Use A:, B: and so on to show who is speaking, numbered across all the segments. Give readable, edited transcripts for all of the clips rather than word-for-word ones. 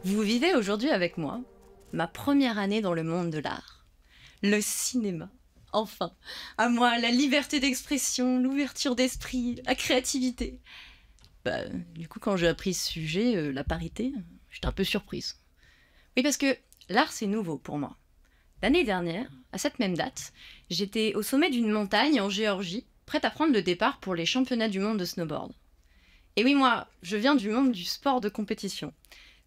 A: Vous vivez aujourd'hui avec moi ma première année dans le monde de l'art. Le cinéma. Enfin, à moi, la liberté d'expression, l'ouverture d'esprit, la créativité. Du coup, quand j'ai appris ce sujet, la parité, j'étais un peu surprise. Oui, parce que l'art, c'est nouveau pour moi. L'année dernière, à cette même date, j'étais au sommet d'une montagne en Géorgie, prête à prendre le départ pour les championnats du monde de snowboard. Et oui, moi, je viens du monde du sport de compétition.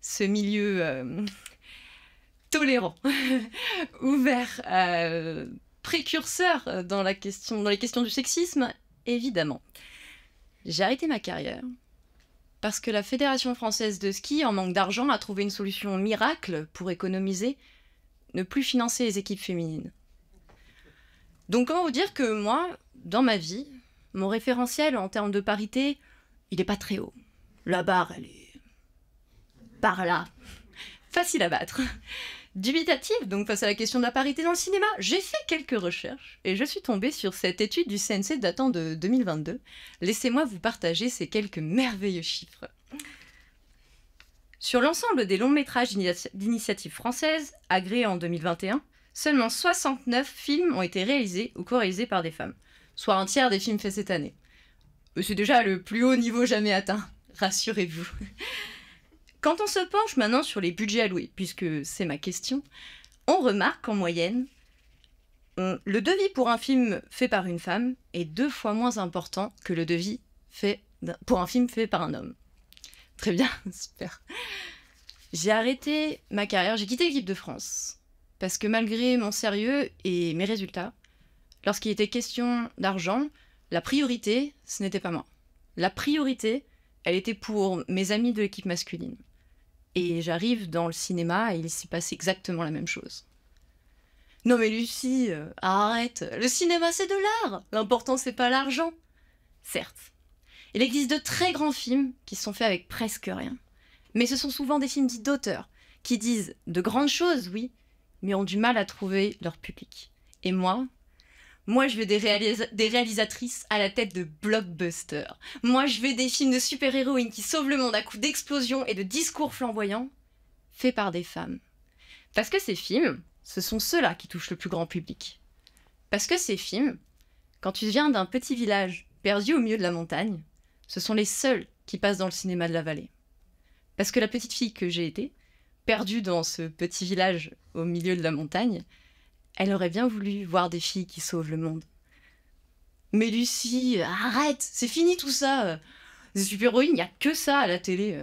A: Ce milieu tolérant, ouvert, précurseur dans les questions du sexisme, évidemment. J'ai arrêté ma carrière parce que la Fédération française de ski, en manque d'argent, a trouvé une solution miracle pour économiser, ne plus financer les équipes féminines. Donc comment vous dire que moi, dans ma vie, mon référentiel en termes de parité, il n'est pas très haut. La barre, elle est par là. Facile à battre. Dubitative, donc face à la question de la parité dans le cinéma, j'ai fait quelques recherches et je suis tombée sur cette étude du CNC datant de 2022. Laissez-moi vous partager ces quelques merveilleux chiffres. Sur l'ensemble des longs métrages d'initiative française, agréés en 2021, seulement 69 films ont été réalisés ou co-réalisés par des femmes, soit un tiers des films faits cette année. C'est déjà le plus haut niveau jamais atteint, rassurez-vous. Quand on se penche maintenant sur les budgets alloués, puisque c'est ma question, on remarque qu'en moyenne, le devis pour un film fait par une femme est 2 fois moins important que le devis pour un film fait par un homme. Très bien, super. J'ai arrêté ma carrière, j'ai quitté l'équipe de France, parce que malgré mon sérieux et mes résultats, lorsqu'il était question d'argent, la priorité, ce n'était pas moi. La priorité, elle était pour mes amis de l'équipe masculine. Et j'arrive dans le cinéma et il s'y passe exactement la même chose. Non mais Lucie, arrête, le cinéma c'est de l'art, l'important c'est pas l'argent. Certes, il existe de très grands films qui sont faits avec presque rien. Mais ce sont souvent des films dits d'auteurs, qui disent de grandes choses, oui, mais ont du mal à trouver leur public. Et moi, je veux des réalisatrices à la tête de blockbusters. Moi, je veux des films de super-héroïnes qui sauvent le monde à coups d'explosions et de discours flamboyants, faits par des femmes. Parce que ces films, ce sont ceux-là qui touchent le plus grand public. Parce que ces films, quand tu viens d'un petit village perdu au milieu de la montagne, ce sont les seuls qui passent dans le cinéma de la vallée. Parce que la petite fille que j'ai été, perdue dans ce petit village au milieu de la montagne, elle aurait bien voulu voir des filles qui sauvent le monde. Mais Lucie, arrête, c'est fini tout ça. Des super-héroïnes, il n'y a que ça à la télé.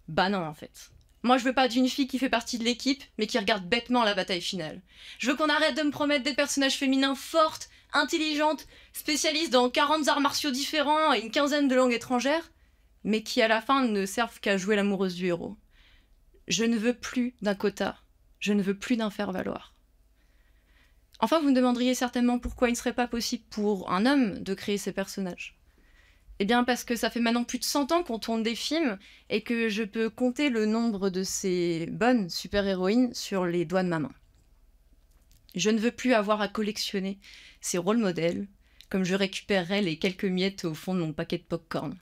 A: Bah non, en fait. Moi, je veux pas d'une fille qui fait partie de l'équipe, mais qui regarde bêtement la bataille finale. Je veux qu'on arrête de me promettre des personnages féminins fortes, intelligentes, spécialistes dans 40 arts martiaux différents et une 15aine de langues étrangères, mais qui à la fin ne servent qu'à jouer l'amoureuse du héros. Je ne veux plus d'un quota. Je ne veux plus d'un faire-valoir. Enfin, vous me demanderiez certainement pourquoi il ne serait pas possible pour un homme de créer ces personnages. Eh bien, parce que ça fait maintenant plus de 100 ans qu'on tourne des films et que je peux compter le nombre de ces bonnes super-héroïnes sur les doigts de ma main. Je ne veux plus avoir à collectionner ces rôles modèles, comme je récupérerais les quelques miettes au fond de mon paquet de pop-corn.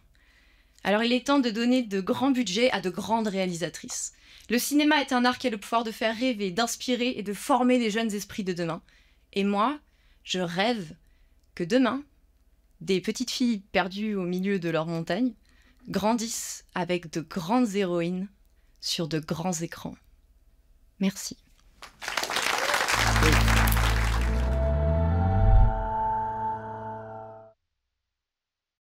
A: Alors il est temps de donner de grands budgets à de grandes réalisatrices. Le cinéma est un art qui a le pouvoir de faire rêver, d'inspirer et de former les jeunes esprits de demain. Et moi, je rêve que demain, des petites filles perdues au milieu de leur montagne grandissent avec de grandes héroïnes sur de grands écrans. Merci.